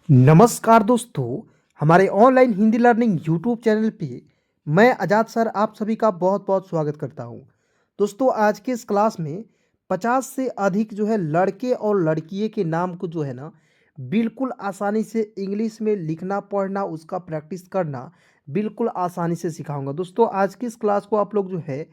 नमस्कार दोस्तों, हमारे online Hindi learning YouTube channel पे मैं आजाद सर आप सभी का बहुत-बहुत स्वागत करता हूँ। दोस्तों आज के इस क्लास में 50 से अधिक जो है लड़के और लड़कियों के नाम को जो है ना बिल्कुल आसानी से इंग्लिश में लिखना, पढ़ना, उसका प्रैक्टिस करना बिल्कुल आसानी से सिखाऊँगा। दोस्तों आज की इस क्लास को आप लोग जो है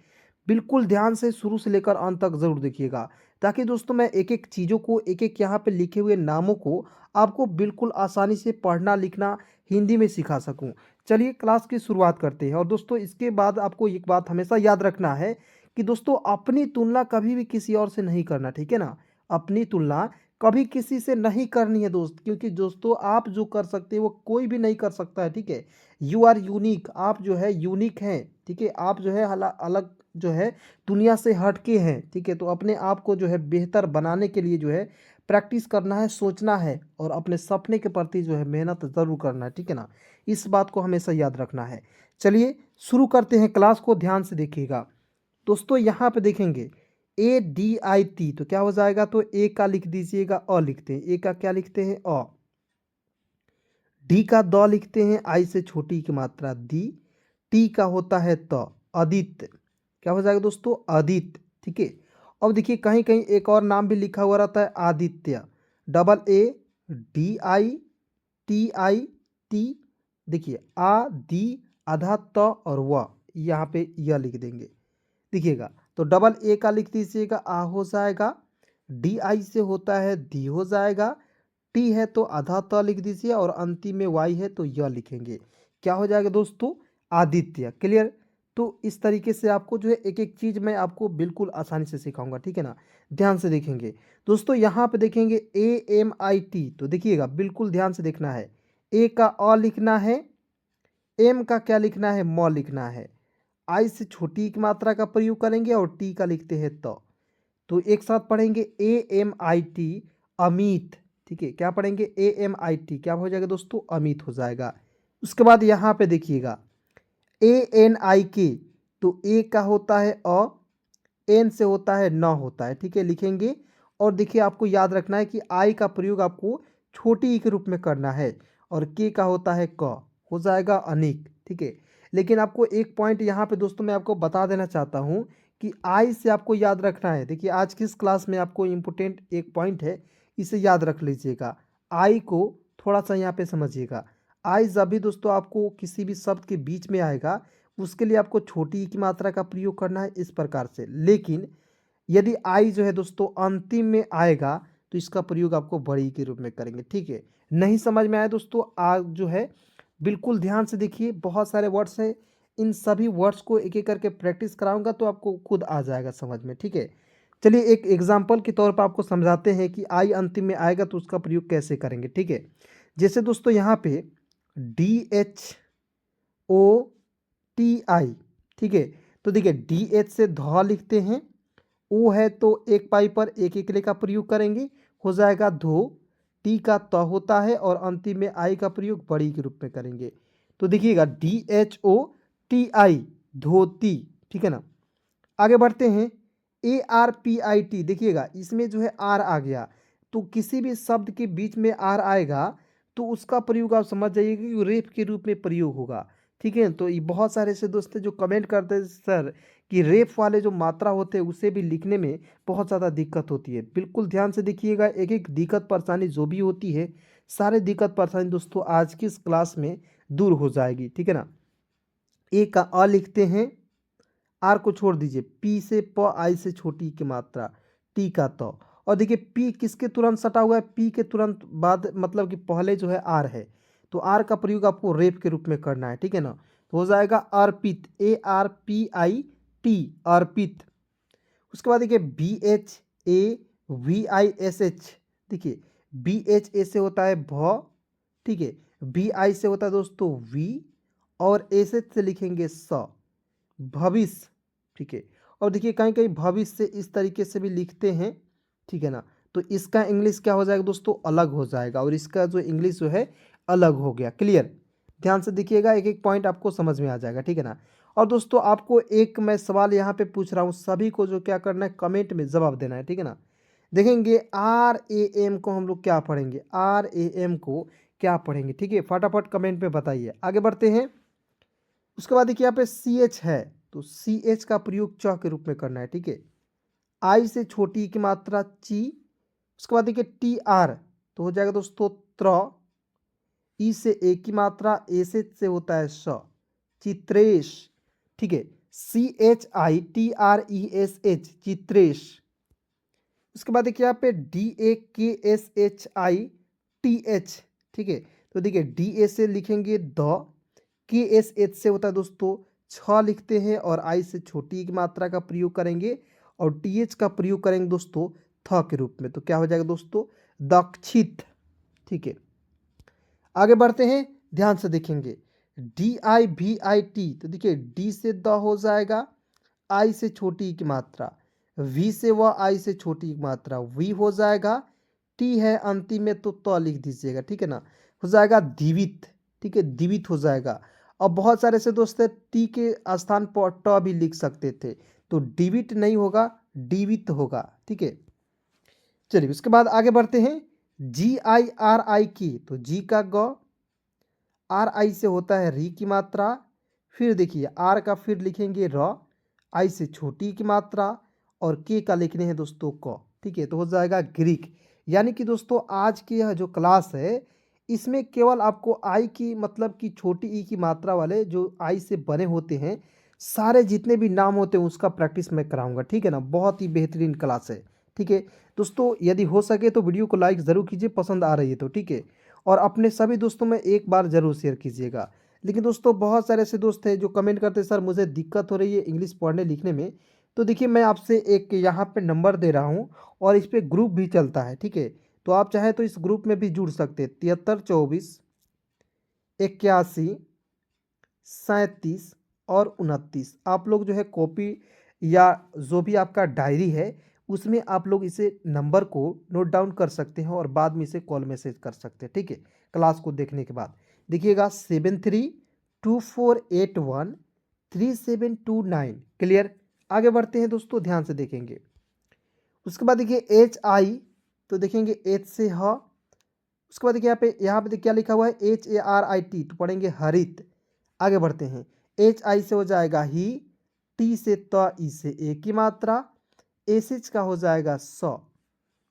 बिल्कुल ध्यान से शुरू से लेकर अंत तक ज़रूर देखिएगा, ताकि दोस्तों मैं एक-एक चीज़ों को, एक-एक यहाँ पे लिखे हुए नामों को आपको बिल्कुल आसानी से पढ़ना लिखना हिंदी में सिखा सकूं। चलिए क्लास की शुरुआत करते हैं। और दोस्तों इसके बाद आपको एक बात हमेशा याद रखना है कि दोस्तों अपनी तुलना कभी भी किसी और से नहीं करना, ठीक है ना। अपनी तुलना कभी किसी से नहीं करनी है दोस्त, क्योंकि दोस्तों आप जो कर सकते हैं वो कोई भी नहीं कर सकता है, ठीक है। यू आर यूनिक, आप जो है यूनिक हैं, ठीक है। आप जो है अलग जो है दुनिया से हटके हैं, ठीक है। तो अपने आप को जो है बेहतर बनाने के लिए जो है प्रैक्टिस करना है, सोचना है और अपने सपने के प्रति जो है मेहनत ज़रूर करना है, ठीक है ना। इस बात को हमेशा याद रखना है। चलिए शुरू करते हैं, क्लास को ध्यान से देखिएगा। दोस्तों यहाँ पे देखेंगे ADIT, तो क्या हो जाएगा, तो ए का लिख दीजिएगा, अ लिखते हैं, ए का क्या लिखते हैं, अ। डी का द लिखते हैं, आई से छोटी की मात्रा दी। टी का होता है त, आदित्य। क्या हो जाएगा दोस्तों, आदित्य, ठीक है। अब देखिए कहीं कहीं एक और नाम भी लिखा हुआ रहता है, आदित्य, DITIT। देखिए आ दी आधा त और व, यहाँ पे यह लिख देंगे, दिखिएगा। तो डबल ए का लिख दीजिएगा, आ हो जाएगा। DI से होता है दी हो जाएगा। टी है तो आधा त लिख दीजिए और अंतिम में वाई है तो यह लिखेंगे। क्या हो जाएगा दोस्तों, आदित्य। क्लियर। तो इस तरीके से आपको जो है एक एक चीज़ मैं आपको बिल्कुल आसानी से सिखाऊंगा, ठीक है ना। ध्यान से देखेंगे दोस्तों, यहाँ पे देखेंगे AMIT, तो देखिएगा बिल्कुल ध्यान से देखना है। ए का अ लिखना है, एम का क्या लिखना है, म लिखना है। आई से छोटी की मात्रा का प्रयोग करेंगे और टी का लिखते हैं तो एक साथ पढ़ेंगे AMIT, अमित, ठीक है। क्या पढ़ेंगे, AMIT, क्या हो जाएगा दोस्तों, अमित हो जाएगा। उसके बाद यहाँ पे देखिएगा ANIK, तो ए का होता है अ, एन से होता है न होता है, ठीक है, लिखेंगे। और देखिए आपको याद रखना है कि आई का प्रयोग आपको छोटी ई के रूप में करना है और के का होता है क, हो जाएगा अनिक, ठीक है। लेकिन आपको एक पॉइंट यहाँ पे दोस्तों मैं आपको बता देना चाहता हूँ कि आई से आपको याद रखना है। देखिए आज की इस क्लास में आपको इम्पोर्टेंट एक पॉइंट है, इसे याद रख लीजिएगा। आई को थोड़ा सा यहाँ पे समझिएगा। आई जब भी दोस्तों आपको किसी भी शब्द के बीच में आएगा उसके लिए आपको छोटी ई की मात्रा का प्रयोग करना है इस प्रकार से। लेकिन यदि आई जो है दोस्तों अंतिम में आएगा तो इसका प्रयोग आपको बड़ी के रूप में करेंगे, ठीक है। नहीं समझ में आया दोस्तों, आज जो है बिल्कुल ध्यान से देखिए, बहुत सारे वर्ड्स हैं, इन सभी वर्ड्स को एक एक करके प्रैक्टिस कराऊंगा तो आपको खुद आ जाएगा समझ में, ठीक है। चलिए एक एग्जाम्पल के तौर पर आपको समझाते हैं कि आई अंतिम में आएगा तो उसका प्रयोग कैसे करेंगे, ठीक है। जैसे दोस्तों यहाँ पे DHOTI, ठीक है। तो देखिए DH से ध लिखते हैं, ओ है तो एक पाई पर एक एकले का प्रयोग करेंगे, हो जाएगा धो। टी का त होता है और अंतिम में आई का प्रयोग बड़ी के रूप में करेंगे। तो देखिएगा DHOTI, धोती, ठीक है ना। आगे बढ़ते हैं ARPIT, देखिएगा इसमें जो है आर आ गया, तो किसी भी शब्द के बीच में आर आएगा तो उसका प्रयोग आप समझ जाइएगा कि रेफ के रूप में प्रयोग होगा, ठीक है। तो ये बहुत सारे ऐसे दोस्त हैं जो कमेंट करते हैं सर कि रेफ वाले जो मात्रा होते हैं उसे भी लिखने में बहुत ज़्यादा दिक्कत होती है। बिल्कुल ध्यान से देखिएगा, एक एक दिक्कत परेशानी जो भी होती है सारे दिक्कत परेशानी दोस्तों आज की इस क्लास में दूर हो जाएगी, ठीक है ना। ए का अ लिखते हैं, आर को छोड़ दीजिए, पी से प, आई से छोटी की मात्रा, टी का तो। और देखिए पी किसके तुरंत सटा हुआ है, पी के तुरंत बाद, मतलब कि पहले जो है आर है, तो आर का प्रयोग आपको रेप के रूप में करना है, ठीक है ना। तो हो जाएगा अर्पित, ARPIT, अर्पित। उसके बाद देखिए BHAVISH, देखिए BHA से होता है भ, ठीक है। VI से होता है दोस्तों वी और एस से लिखेंगे स, भविष्य, ठीक है। और देखिए कहीं कहीं भविष्य से इस तरीके से भी लिखते हैं, ठीक है ना। तो इसका इंग्लिश क्या हो जाएगा दोस्तों, अलग हो जाएगा और इसका जो इंग्लिश जो है अलग हो गया। क्लियर। ध्यान से देखिएगा, एक एक पॉइंट आपको समझ में आ जाएगा, ठीक है ना। और दोस्तों आपको एक मैं सवाल यहाँ पे पूछ रहा हूँ, सभी को जो क्या करना है कमेंट में जवाब देना है, ठीक है ना। देखेंगे RAM को हम लोग क्या पढ़ेंगे, RAM को क्या पढ़ेंगे, ठीक है, फटाफट कमेंट में बताइए। आगे बढ़ते हैं। उसके बाद देखिए यहाँ पे सी एच है, तो सी एच का प्रयोग च के रूप में करना है, ठीक है। आई से छोटी की मात्रा ची। उसके बाद देखिए टी आर, तो हो जाएगा दोस्तों त्र। ई से ए की मात्रा, ए से होता है स, चित्रेश, ठीक है। ची T R E S H, Chitresh. उसके बाद देखिए यहाँ पे डी ए के S H I T H, ठीक है। तो देखिए डी ए से लिखेंगे द, के एस एच से होता है दोस्तों छ लिखते हैं, और आई से छोटी की मात्रा का प्रयोग करेंगे, और टी एच का प्रयोग करेंगे दोस्तों थ के रूप में। तो क्या हो जाएगा दोस्तों दक्षित, ठीक है। आगे बढ़ते हैं, ध्यान से देखेंगे। डी आई भी आई टी, तो देखिए डी से द हो जाएगा, आई से छोटी की मात्रा, वी से वह आई से छोटी की मात्रा वी हो जाएगा, टी है अंतिम में तो लिख दीजिएगा, ठीक है ना, हो जाएगा दिवित, ठीक है, दिवित हो जाएगा। और बहुत सारे से दोस्त टी के स्थान पर ट भी लिख सकते थे, तो डिविट नहीं होगा, डिवित होगा, ठीक है। चलिए उसके बाद आगे बढ़ते हैं। जी आई आर आई की, तो जी का ग, आर आई से होता है री की मात्रा, फिर देखिए आर का फिर लिखेंगे र, आई से छोटी की मात्रा, और के का लिखने हैं दोस्तों क, ठीक है। तो हो जाएगा ग्रीक। यानी कि दोस्तों आज की यह जो क्लास है इसमें केवल आपको आई की मतलब कि छोटी ई की मात्रा वाले जो आई से बने होते हैं सारे जितने भी नाम होते हैं उसका प्रैक्टिस मैं कराऊंगा, ठीक है ना। बहुत ही बेहतरीन क्लास है, ठीक है दोस्तों। यदि हो सके तो वीडियो को लाइक ज़रूर कीजिए, पसंद आ रही है तो, ठीक है। और अपने सभी दोस्तों में एक बार ज़रूर शेयर कीजिएगा। लेकिन दोस्तों बहुत सारे ऐसे दोस्त हैं जो कमेंट करते हैं सर मुझे दिक्कत हो रही है इंग्लिश पढ़ने लिखने में। तो देखिए मैं आपसे एक यहाँ पे नंबर दे रहा हूँ, और इस पर ग्रुप भी चलता है, ठीक है। तो आप चाहें तो इस ग्रुप में भी जुड़ सकते हैं। 73 24 81 37 और 29। आप लोग जो है कॉपी या जो भी आपका डायरी है उसमें आप लोग इसे नंबर को नोट डाउन कर सकते हैं, और बाद में इसे कॉल मैसेज कर सकते हैं, ठीक है। क्लास को देखने के बाद देखिएगा 7324813729, क्लियर। आगे बढ़ते हैं दोस्तों, ध्यान से देखेंगे। उसके बाद देखिए एच आई, तो देखेंगे एच से ह। उसके बाद देखिए यहाँ पे देखिए क्या लिखा हुआ है H A are I T, तो पढ़ेंगे हरित। आगे बढ़ते हैं, एच आई से हो जाएगा ही, टी से त, ई से ए की मात्रा, एस एच का हो जाएगा स,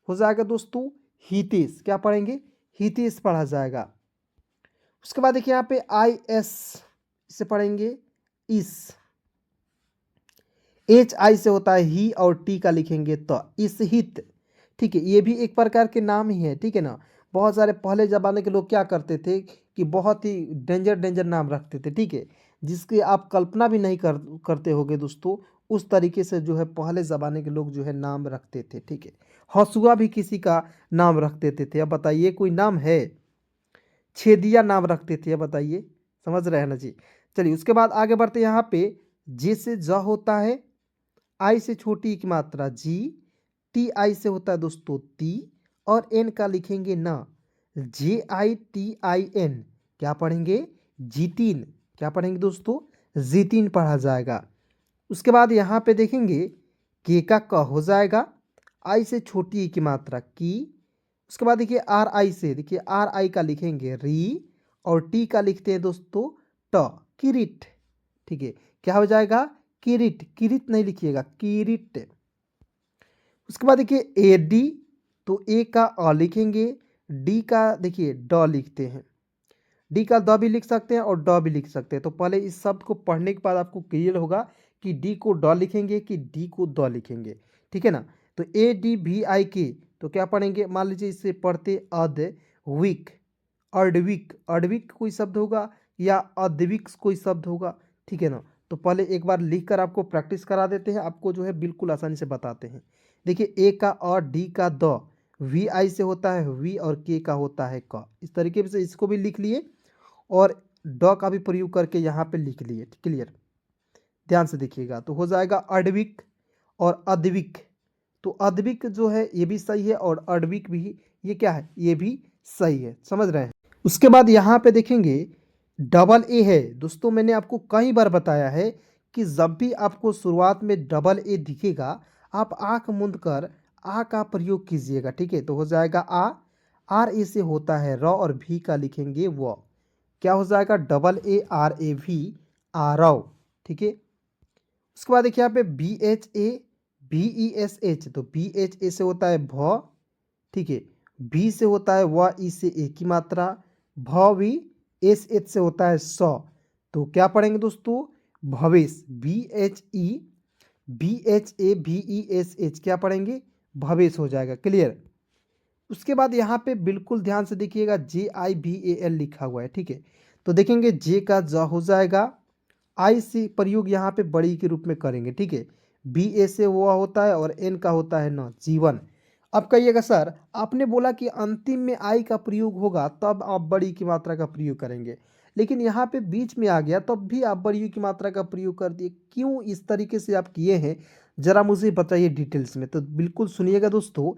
हो जाएगा दोस्तों हितेश। क्या पढ़ेंगे हितेश पढ़ा जाएगा। उसके बाद देखिए यहाँ पे आई एस, इसे पढ़ेंगे इस। एच आई से होता है ही, और टी का लिखेंगे तो इस हित, ठीक है। ये भी एक प्रकार के नाम ही है, ठीक है ना। बहुत सारे पहले ज़माने के लोग क्या करते थे कि बहुत ही डेंजर डेंजर नाम रखते थे, ठीक है, जिसकी आप कल्पना भी नहीं करते होगे दोस्तों। उस तरीके से जो है पहले ज़माने के लोग जो है नाम रखते थे, ठीक है। हसुआ भी किसी का नाम रख देते थे। अब बताइए कोई नाम है, छेदिया नाम रखते थे, अब बताइए, समझ रहे हैं ना जी। चलिए उसके बाद आगे बढ़ते यहाँ पे जे से ज होता है, आई से छोटी की मात्रा जी, टी आई से होता है दोस्तों ती, और एन का लिखेंगे ना, जे आई टी आई एन। क्या पढ़ेंगे जीतीन। क्या पढ़ेंगे दोस्तों जीतीन पढ़ा जाएगा। उसके बाद यहाँ पे देखेंगे के का क हो जाएगा, आई से छोटी की मात्रा की। उसके बाद देखिए आर आई से, देखिए आर आई का लिखेंगे री, और टी का लिखते हैं दोस्तों ट, किरीट, ठीक है। क्या हो जाएगा किरीट, किरीट नहीं लिखिएगा किरीट। उसके बाद देखिए ए डी, तो ए का अ लिखेंगे, डी का देखिए ड लिखते हैं, डी का द भी लिख सकते हैं और ड भी लिख सकते हैं। तो पहले इस शब्द को पढ़ने के बाद आपको क्लियर होगा कि डी को ड लिखेंगे कि डी को द लिखेंगे, ठीक है ना। तो ए डी भी आई के, तो क्या पढ़ेंगे, मान लीजिए इससे पढ़ते अद विक, अर्डविक, अर्डविक कोई शब्द होगा या अद्विक कोई शब्द होगा, ठीक है ना। तो पहले एक बार लिख कर आपको प्रैक्टिस करा देते हैं, आपको जो है बिल्कुल आसानी से बताते हैं। देखिए ए का अ, डी का द, वी आई से होता है वी, और के का होता है क। इस तरीके से इसको भी लिख लिए, और ड का भी प्रयोग करके यहाँ पे लिख लिए, क्लियर। ध्यान से देखिएगा, तो हो जाएगा अडविक और अद्विक। तो अद्विक जो है ये भी सही है, और अडविक भी ये क्या है, ये भी सही है, समझ रहे हैं। उसके बाद यहाँ पे देखेंगे डबल ए है दोस्तों। मैंने आपको कई बार बताया है कि जब भी आपको शुरुआत में डबल ए दिखेगा आप आँख मूंद कर आ का प्रयोग कीजिएगा, ठीक है। तो हो जाएगा आ, आर ए से होता है र और भी का लिखेंगे व, क्या हो जाएगा double A R A V Aarav, ठीक है। उसके बाद देखिए यहाँ पे B H A B E S H, तो बी एच ए से होता है भ, ठीक है। बी से होता है व, ई से ए की मात्रा, भवी, एस एच से होता है स, तो क्या पढ़ेंगे दोस्तों भवेश, बी एच ए भी ई एस एच क्या पढ़ेंगे भवेश हो जाएगा, क्लियर। उसके बाद यहाँ पे बिल्कुल ध्यान से देखिएगा जे आई बी ए एल लिखा हुआ है, ठीक है। तो देखेंगे जे का ज हो जाएगा, आई से प्रयोग यहाँ पे बड़ी के रूप में करेंगे, ठीक है। बी ए से वो होता है और एन का होता है न जीवन। अब कहिएगा सर आपने बोला कि अंतिम में आई का प्रयोग होगा तब आप बड़ी की मात्रा का प्रयोग करेंगे, लेकिन यहाँ पे बीच में आ गया तब भी आप बड़ी की मात्रा का प्रयोग कर दिए, क्यों इस तरीके से आप किए हैं ज़रा मुझे बताइए डिटेल्स में। तो बिल्कुल सुनिएगा दोस्तों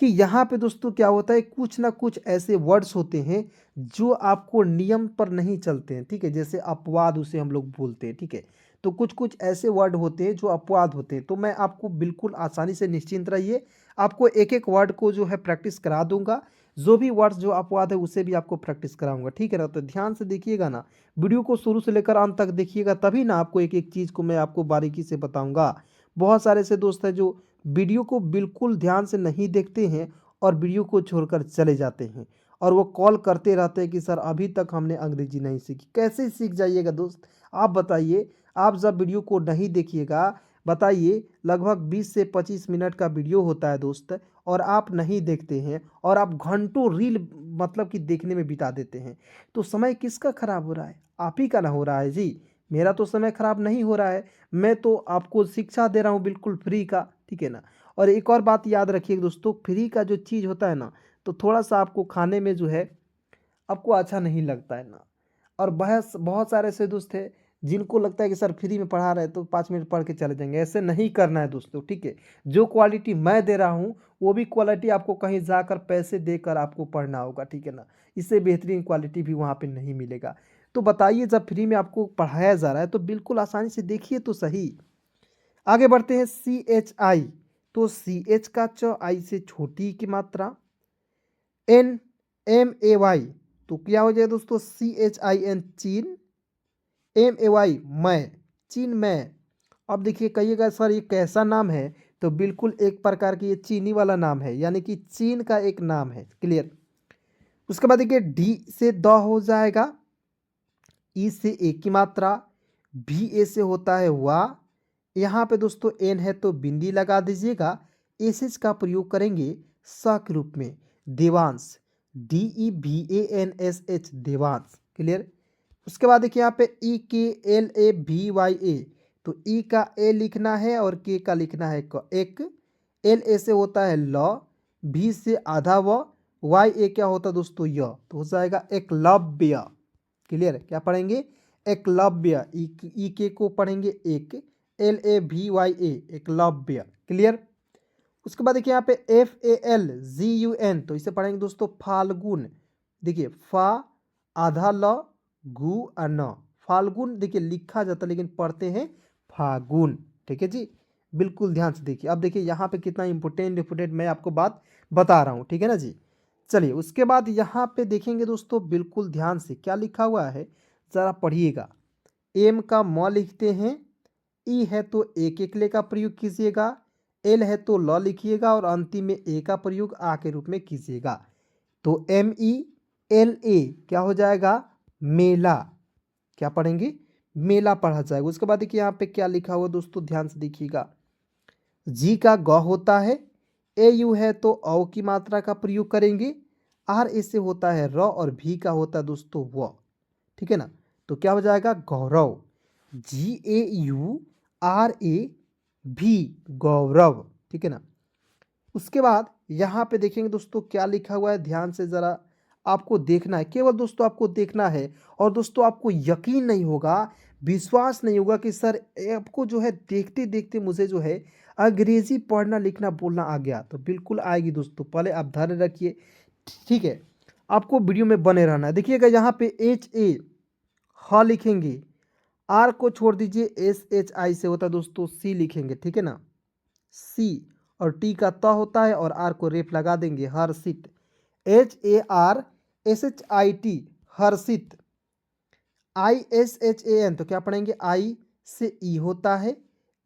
कि यहाँ पे दोस्तों क्या होता है कुछ ना कुछ ऐसे वर्ड्स होते हैं जो आपको नियम पर नहीं चलते हैं, ठीक है। जैसे अपवाद उसे हम लोग बोलते हैं, ठीक है। तो कुछ कुछ ऐसे वर्ड होते हैं जो अपवाद होते हैं, तो मैं आपको बिल्कुल आसानी से निश्चिंत रहिए, आपको एक एक वर्ड को जो है प्रैक्टिस करा दूंगा, जो भी वर्ड्स जो अपवाद है उसे भी आपको प्रैक्टिस कराऊंगा, ठीक है ना। तो ध्यान से देखिएगा ना, वीडियो को शुरू से लेकर अंत तक देखिएगा, तभी ना आपको एक एक चीज़ को मैं आपको बारीकी से बताऊंगा। बहुत सारे ऐसे दोस्त हैं जो वीडियो को बिल्कुल ध्यान से नहीं देखते हैं और वीडियो को छोड़कर चले जाते हैं, और वो कॉल करते रहते हैं कि सर अभी तक हमने अंग्रेजी नहीं सीखी। कैसे सीख जाइएगा दोस्त, आप बताइए। आप जब वीडियो को नहीं देखिएगा, बताइए लगभग 20 से 25 मिनट का वीडियो होता है दोस्त, और आप नहीं देखते हैं और आप घंटों रील मतलब कि देखने में बिता देते हैं, तो समय किसका खराब हो रहा है, आप ही का ना हो रहा है जी। मेरा तो समय खराब नहीं हो रहा है, मैं तो आपको शिक्षा दे रहा हूँ बिल्कुल फ्री का, ठीक है ना। और एक और बात याद रखिए दोस्तों, फ्री का जो चीज़ होता है ना, तो थोड़ा सा आपको खाने में जो है आपको अच्छा नहीं लगता है ना। और बहस बहुत सारे ऐसे दोस्त हैं जिनको लगता है कि सर फ्री में पढ़ा रहे हैं तो 5 मिनट पढ़ के चले जाएंगे, ऐसे नहीं करना है दोस्तों, ठीक है। जो क्वालिटी मैं दे रहा हूँ वो भी क्वालिटी आपको कहीं जाकर पैसे देकर आपको पढ़ना होगा, ठीक है ना। इससे बेहतरीन क्वालिटी भी वहाँ पे नहीं मिलेगा। तो बताइए जब फ्री में आपको पढ़ाया जा रहा है तो बिल्कुल आसानी से देखिए तो सही। आगे बढ़ते हैं सी एच आई, तो सी एच का च, आई से छोटी की मात्रा, एन एम ए वाई, तो क्या हो जाएगा दोस्तों सी एच आई एन चीन, एम ए वाई मैं, चीन मैं। अब देखिए कहिएगा सर ये कैसा नाम है, तो बिल्कुल एक प्रकार की ये चीनी वाला नाम है, यानी कि चीन का एक नाम है, क्लियर। उसके बाद देखिए डी से द हो जाएगा, ई से ए की मात्रा, भी ए से होता है वाह, यहाँ पे दोस्तों एन है तो बिंदी लगा दीजिएगा, एस एच का प्रयोग करेंगे स के रूप में, Devansh, D E B A N S H Devansh, clear. उसके बाद देखिए यहाँ पे ई के एल ए भी वाई ए, तो ई का ए लिखना है और के का लिखना है क, एक, एल ए से होता है ल, भी से आधा व, वाई ए क्या होता है दोस्तों य, तो हो जाएगा एकलव्य, क्लियर। क्या पढ़ेंगे एकलव्य, ई के को पढ़ेंगे एक, एल ए भी वाई ए एकलव्य, क्लियर। उसके बाद देखिए यहाँ पे F A L G U N, तो इसे पढ़ेंगे दोस्तों फाल्गुन, देखिए फा आधा ल गु न, फाल्गुन देखिए लिखा जाता है लेकिन पढ़ते हैं फागुन, ठीक है जी। बिल्कुल ध्यान से देखिए, अब देखिए यहाँ पे कितना इंपोर्टेंट मैं आपको बात बता रहा हूँ, ठीक है ना जी। चलिए उसके बाद यहाँ पे देखेंगे दोस्तों बिल्कुल ध्यान से क्या लिखा हुआ है ज़रा पढ़िएगा। एम का म लिखते हैं, ई है तो एक एकले का प्रयोग कीजिएगा, एल है तो ल लिखिएगा और अंतिम में ए का प्रयोग आ के रूप में कीजिएगा। तो एम ई एल ए क्या हो जाएगा मेला, क्या पढ़ेंगे मेला पढ़ा जाएगा। उसके बाद देखिए यहाँ पे क्या लिखा हुआ दोस्तों ध्यान से देखिएगा, जी का ग होता है, ए यू है तो औ की मात्रा का प्रयोग करेंगे, आर ए से होता है र और भी का होता है दोस्तों व, ठीक है ना। तो क्या हो जाएगा गौरव, जी ए यू आर ए भी गौरव, ठीक है ना। उसके बाद यहाँ पे देखेंगे दोस्तों क्या लिखा हुआ है, ध्यान से ज़रा आपको देखना है, केवल दोस्तों आपको देखना है। और दोस्तों आपको यकीन नहीं होगा, विश्वास नहीं होगा कि सर आपको जो है देखते देखते मुझे जो है अंग्रेजी पढ़ना लिखना बोलना आ गया, तो बिल्कुल आएगी दोस्तों, पहले आप धैर्य रखिए, ठीक है। आपको वीडियो में बने रहना है। देखिएगा यहाँ पे एच ए ह लिखेंगे, आर को छोड़ दीजिए, एस एच आई से होता है दोस्तों सी लिखेंगे, ठीक है ना, सी, और टी का त होता है और आर को रेफ लगा देंगे हर सीट, HARSHIT हर्षित, ISHAN तो क्या पढ़ेंगे, आई से ई होता है,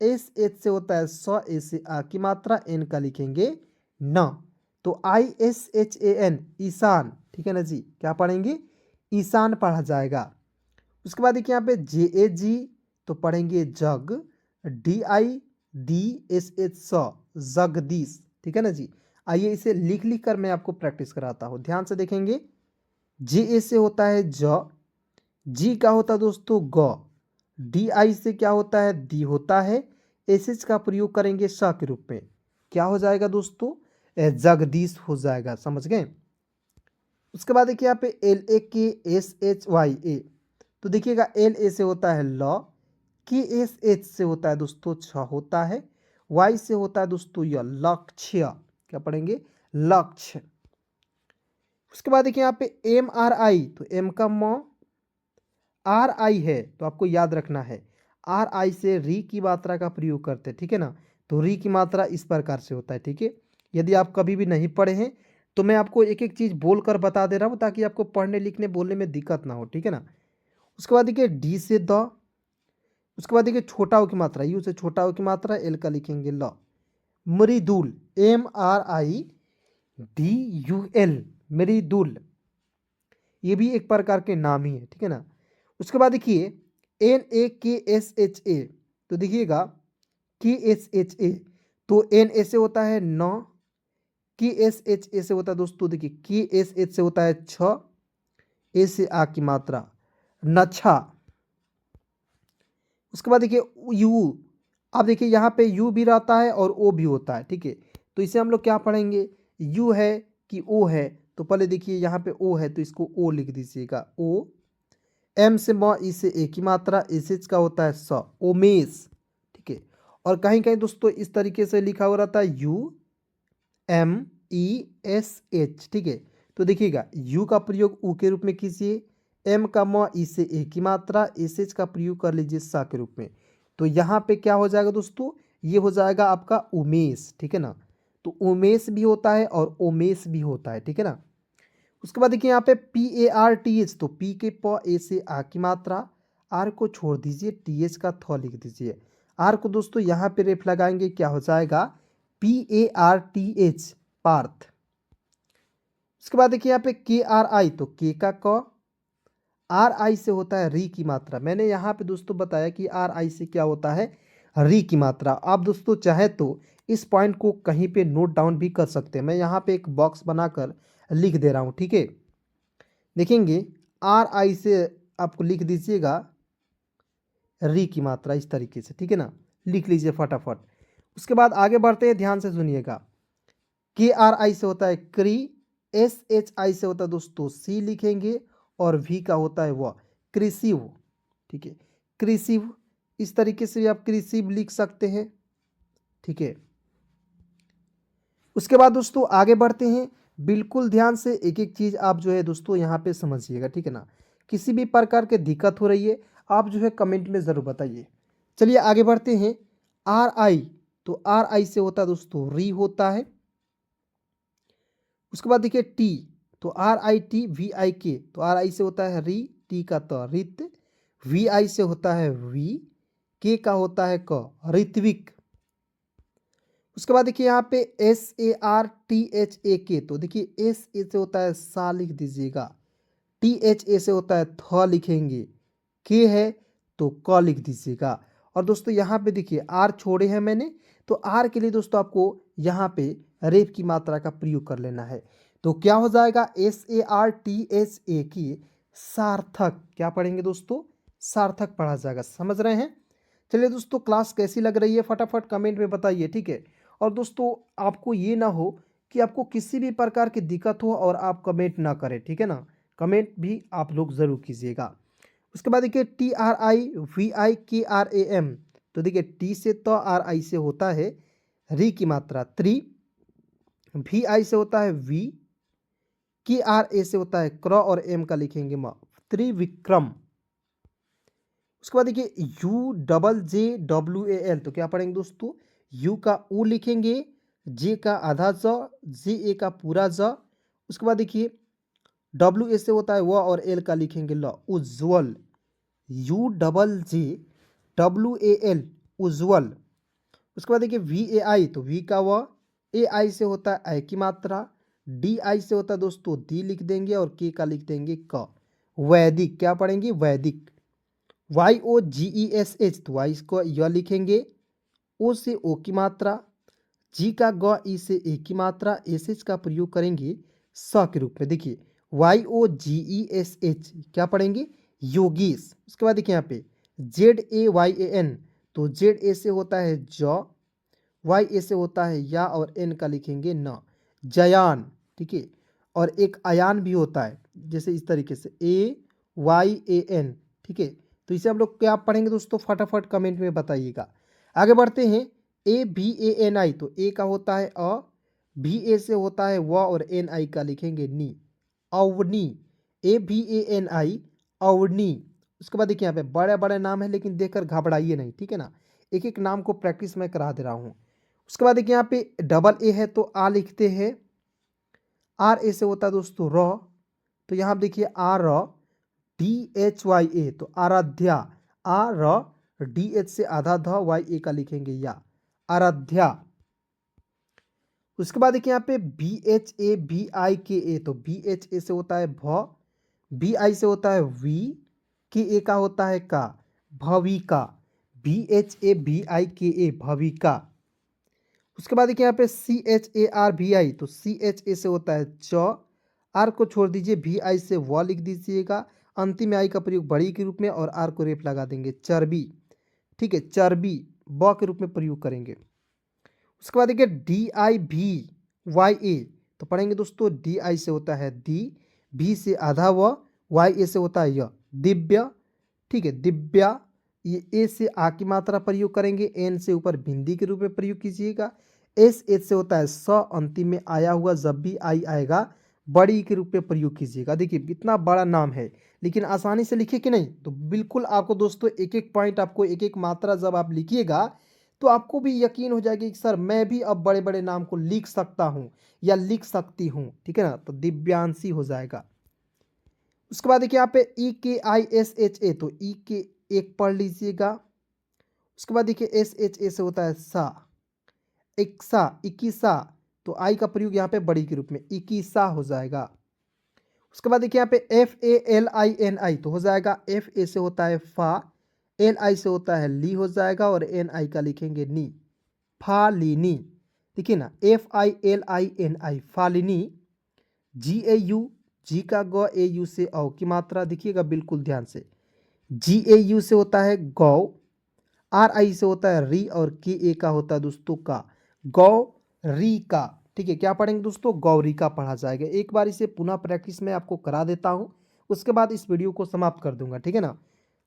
SH से होता है स, ए से आ की मात्रा, एन का लिखेंगे न, तो ISHAN ईशान, ठीक है ना जी, क्या पढ़ेंगे, ईशान पढ़ा जाएगा। उसके बाद देखिए यहाँ पे JAG तो पढ़ेंगे जग, DIDSH स जगदीश, ठीक है ना जी। आइए इसे लिख लिख कर मैं आपको प्रैक्टिस कराता हूँ, ध्यान से देखेंगे। JA से होता है ज, जी का होता है दोस्तों ग, DI से क्या होता है, दी होता है, SH का प्रयोग करेंगे स के रूप में, क्या हो जाएगा दोस्तों, जगदीश हो जाएगा, समझ गए। उसके बाद देखिए यहाँ पे LAKSHYA तो देखिएगा LA से होता है ल, KSH से होता है दोस्तों छ होता है, Y से होता है दोस्तों य, लक्ष्य, क्या पढ़ेंगे, लक्ष्य। उसके बाद देखिए यहाँ पे MRI तो M का म, RI है तो आपको याद रखना है, RI से री की मात्रा का प्रयोग करते हैं, ठीक है ना। तो री की मात्रा इस प्रकार से होता है, ठीक है। यदि आप कभी भी नहीं पढ़े हैं तो मैं आपको एक एक चीज़ बोल कर बता दे रहा हूँ ताकि आपको पढ़ने लिखने बोलने में दिक्कत ना हो, ठीक है ना। उसके बाद देखिए डी से द, उसके बाद देखिए छोटा ओ की मात्रा, यू से छोटा ओ की मात्रा, एल का लिखेंगे ल, मृदुल, MRIDUL मृदुल, ये भी एक प्रकार के नाम ही है, ठीक है ना। उसके बाद देखिए NAKSHA तो देखिएगा KSHA तो NA से होता है न, KSHA से होता है दोस्तों देखिए KSH से होता है छ, ए से आ की मात्रा, नच्छा। उसके बाद देखिए यू, अब देखिए यहाँ पे यू भी रहता है और ओ भी होता है, ठीक है। तो इसे हम लोग क्या पढ़ेंगे, यू है कि ओ है, तो पहले देखिए यहाँ पे ओ है तो इसको ओ लिख दीजिएगा, ओ, एम से म, ई से ए की मात्रा, एस का होता है स, ओमेश, ठीक है। और कहीं कहीं दोस्तों इस तरीके से लिखा हुआ रहता है UMESH, ठीक है। तो देखिएगा यू का प्रयोग ऊ के रूप में कीजिए, एम का म, ई से ए की मात्रा, एस का प्रयोग कर लीजिए सा के रूप में, तो यहाँ पे क्या हो जाएगा दोस्तों, ये हो जाएगा आपका उमेश, ठीक है ना। तो उमेश भी होता है और ओमेश भी होता है, ठीक है ना। उसके बाद देखिए यहाँ पे PARTH तो पी के प, ए से आ की मात्रा, आर को छोड़ दीजिए, TH का थ लिख दीजिए, आर को दोस्तों यहाँ पे रेफ लगाएंगे, क्या हो जाएगा PARTH पार्थ। उसके बाद देखिए यहाँ पे KRI तो के का क, RI से होता है री की मात्रा, मैंने यहाँ पे दोस्तों बताया कि RI से क्या होता है, री की मात्रा। आप दोस्तों चाहे तो इस पॉइंट को कहीं पे नोट डाउन भी कर सकते हैं, मैं यहाँ पे एक बॉक्स बनाकर लिख दे रहा हूँ, ठीक है। देखेंगे RI से आपको लिख दीजिएगा री की मात्रा इस तरीके से, ठीक है ना, लिख लीजिए फटाफट। उसके बाद आगे बढ़ते हैं, ध्यान से सुनिएगा। KRI से होता है क्री, SHI से होता है दोस्तों सी लिखेंगे, और V का होता है वह, कृषिव, ठीक है, कृषिव, इस तरीके से आप कृषिव लिख सकते हैं, ठीक है। उसके बाद दोस्तों आगे बढ़ते हैं, बिल्कुल ध्यान से एक एक चीज़ आप जो है दोस्तों यहाँ पे समझिएगा, ठीक है ना। किसी भी प्रकार की दिक्कत हो रही है आप जो है कमेंट में ज़रूर बताइए। चलिए आगे बढ़ते हैं। RI तो RI से होता है दोस्तों री होता है। उसके बाद देखिए टी तो RITVIK तो RI से होता है री, टी का त रित, VI से होता है वी, के का होता है क, ऋत्विक। उसके बाद देखिए यहाँ पे SARTHAK तो देखिए एस ए से होता है सा लिख दीजिएगा, THA से होता है थ लिखेंगे, के है तो क लिख दीजिएगा। और दोस्तों यहाँ पे देखिए आर छोड़े हैं मैंने, तो आर के लिए दोस्तों आपको यहाँ पे रेफ की मात्रा का प्रयोग कर लेना है, तो क्या हो जाएगा SARTHAK सार्थक, क्या पढ़ेंगे दोस्तों, सार्थक पढ़ा जाएगा, समझ रहे हैं। चलिए दोस्तों क्लास कैसी लग रही है फटाफट कमेंट में बताइए, ठीक है। और दोस्तों आपको ये ना हो कि आपको किसी भी प्रकार की दिक्कत हो और आप कमेंट ना करें, ठीक है ना, कमेंट भी आप लोग ज़रूर कीजिएगा। उसके बाद देखिए TRIVIKRAM तो देखिए टी से तो RI से होता है री की मात्रा त्रि, VI से होता है वी, KRA से होता है क्र, और एम का लिखेंगे म, त्रिविक्रम। उसके बाद देखिए UJJWAL तो क्या पढ़ेंगे दोस्तों, यू का ऊ लिखेंगे, जे का आधा ज, जे ए का पूरा ज, उसके बाद देखिए डब्ल्यू ए से होता है व और एल का लिखेंगे ल, Ujjwal, U double J W A L, Ujjwal. उसके बाद देखिए वी ए आई, तो वी का व, ए आई से होता है आई की मात्रा, डी आई से होता है दोस्तों दी लिख देंगे और के का लिख देंगे क। वैदिक, क्या पढ़ेंगे वैदिक। Y O G E S H, तो वाई को य लिखेंगे, ओ से ओ की मात्रा, जी का ग, ई से ए की मात्रा, एस एच का प्रयोग करेंगे स के रूप में। देखिए Y O G E S H क्या पढ़ेंगे योगेश। उसके बाद देखिए यहाँ पे Z A Y A N, तो जेड ए से होता है ज, वाई ए से होता है या और एन का लिखेंगे न, जयान। ठीक है, और एक अयान भी होता है जैसे इस तरीके से ए वाई ए एन। ठीक है, तो इसे हम लोग क्या पढ़ेंगे दोस्तों, फटाफट कमेंट में बताइएगा। आगे बढ़ते हैं, ए बी ए एन आई, तो ए का होता है अ, बी ए से होता है व और एन आई का लिखेंगे नी, Avni, A B A N I, Avni. उसके बाद देखिए यहाँ पे बड़े बड़े नाम है लेकिन देखकर घबराइए नहीं, ठीक है ना, एक एक नाम को प्रैक्टिस मैं करा दे रहा हूँ। उसके बाद देखिए यहाँ पे डबल ए है तो आ लिखते हैं, आर ए से होता है दोस्तों र, तो यहाँ देखिए आर डी एच वाई ए, तो आराध्या, आर डी एच से आधा ध, वाई ए का लिखेंगे या, आराध्या। उसके बाद देखिए यहाँ पे B H A B I K A, तो बी एच ए से होता है भ, बी आई से होता है वी, के ए का होता है का, Bhavika, B H A B I K A, Bhavika. उसके बाद देखिए यहाँ पे सी एच ए आर भी आई, तो सी एच ए से होता है च, आर को छोड़ दीजिए, भी आई से व लिख दीजिएगा, अंतिम में आई का प्रयोग बड़ी के रूप में और आर को रेप लगा देंगे, चर्बी। ठीक है, चर्बी ब के रूप में प्रयोग करेंगे। उसके बाद देखिए डी आई भी वाई ए, तो पढ़ेंगे दोस्तों डी आई से होता है दी, भी से आधा व, वाई ए से होता है य, दिव्य। ठीक है, दिव्या, ये ए से आ की मात्रा प्रयोग करेंगे, एन से ऊपर बिंदी के रूप में प्रयोग कीजिएगा, एस एच से होता है स, अंतिम में आया हुआ जब भी आई आएगा बड़ी के रूप में प्रयोग कीजिएगा। देखिए इतना बड़ा नाम है लेकिन आसानी से लिखे कि नहीं, तो बिल्कुल आपको दोस्तों एक एक पॉइंट, आपको एक एक मात्रा जब आप लिखिएगा तो आपको भी यकीन हो जाएगा कि सर मैं भी अब बड़े बड़े नाम को लिख सकता हूँ या लिख सकती हूँ। ठीक है ना, तो दिव्यांशी हो जाएगा। उसके बाद देखिए यहाँ पे ई K I S H A, तो ई के एक पढ़ लीजिएगा। उसके बाद देखिए एस एच ए से होता है सा, इक्सा, इकीसा, तो आई का प्रयोग यहाँ पे बड़ी के रूप में इकीसा हो जाएगा। उसके बाद देखिए यहाँ पे F A L I N I, तो हो जाएगा एफ ए से होता है फा, एल आई से होता है ली हो जाएगा और एन आई का लिखेंगे नी, फालिनी। देखिए ना, F I L I N I, Falini. G A U, G का ग, ए यू से औ की मात्रा देखिएगा बिल्कुल ध्यान से, जी ए यू से होता है गौ, आर आई से होता है री और के ए का होता है दोस्तों का, गौ री का। ठीक है, क्या पढ़ेंगे दोस्तों, गौरी का पढ़ा जाएगा। एक बार इसे पुनः प्रैक्टिस में आपको करा देता हूँ, उसके बाद इस वीडियो को समाप्त कर दूंगा। ठीक है ना,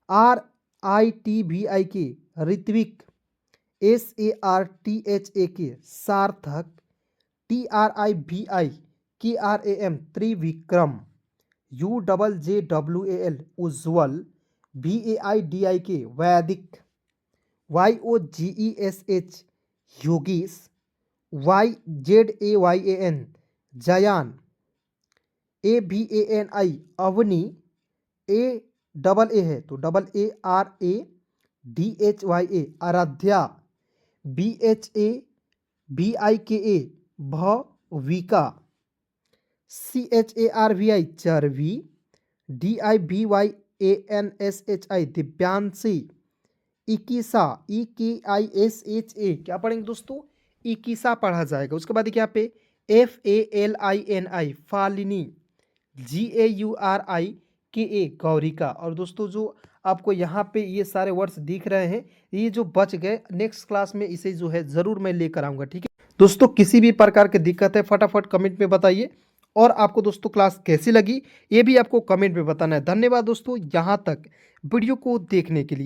R I T V I K Ritvik, S A R T H A K Sarthak, T R I V I K R A M Trivikram, U double J W A L Ujjwal, V A I D I K Vaidik, Y O G E S H Yogesh, Y Z A Y A N Jayan, A B A N I Avni, A double A है तो double A R A D H Y A Aradhya, B H A B I K A Bhavika, C H A R V I Charvi, D I B Y A N S H I Divyanshi, Ekisha, E K I S H A क्या पढ़ेंगे दोस्तों, इकीसा पढ़ा जाएगा। उसके बाद देखिए यहाँ पे F A L I N I Falini, G A U R I K A Gaurika. और दोस्तों जो आपको यहाँ पे ये सारे वर्ड्स दिख रहे हैं, ये जो बच गए नेक्स्ट क्लास में इसे जो है ज़रूर मैं लेकर आऊँगा। ठीक है दोस्तों, किसी भी प्रकार की दिक्कत है फटाफट कमेंट में बताइए, और आपको दोस्तों क्लास कैसी लगी ये भी आपको कमेंट में बताना है। धन्यवाद दोस्तों यहाँ तक वीडियो को देखने के लिए।